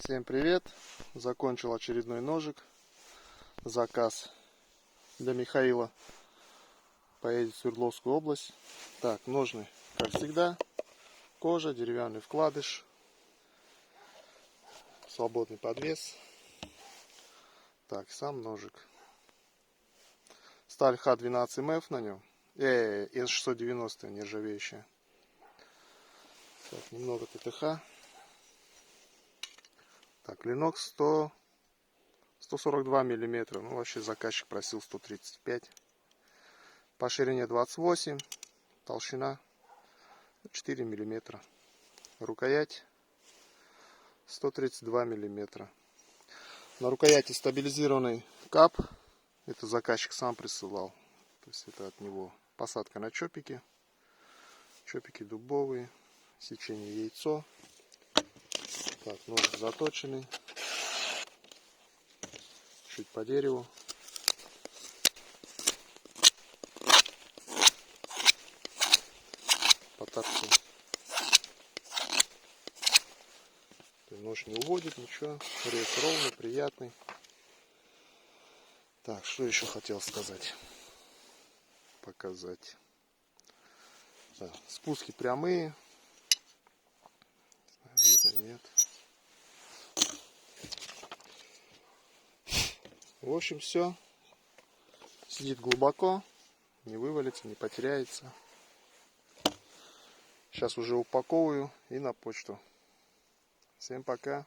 Всем привет! Закончил очередной ножик. Заказ для Михаила. Поедет в Свердловскую область. Так, ножны, как всегда. Кожа, деревянный вкладыш. Свободный подвес. Так, сам ножик. Сталь Х12МФ на нем. С690 нержавеющая. Так, немного ТТХ. Так, клинок 142 миллиметра. Ну, вообще заказчик просил 135. По ширине 28. Толщина 4 миллиметра. Рукоять 132 миллиметра. На рукояти стабилизированный кап. Это заказчик сам присылал. То есть это от него. Посадка на чопики. Чопики дубовые. Сечение яйцо. Так, ножик заточенный. Чуть по дереву. По торцу. Нож не уводит, ничего. Рез ровный, приятный. Так, что еще хотел сказать? Показать. Да, спуски прямые. Видно, нет. В общем, все. Сидит глубоко. Не вывалится, не потеряется. Сейчас уже упаковываю и на почту. Всем пока.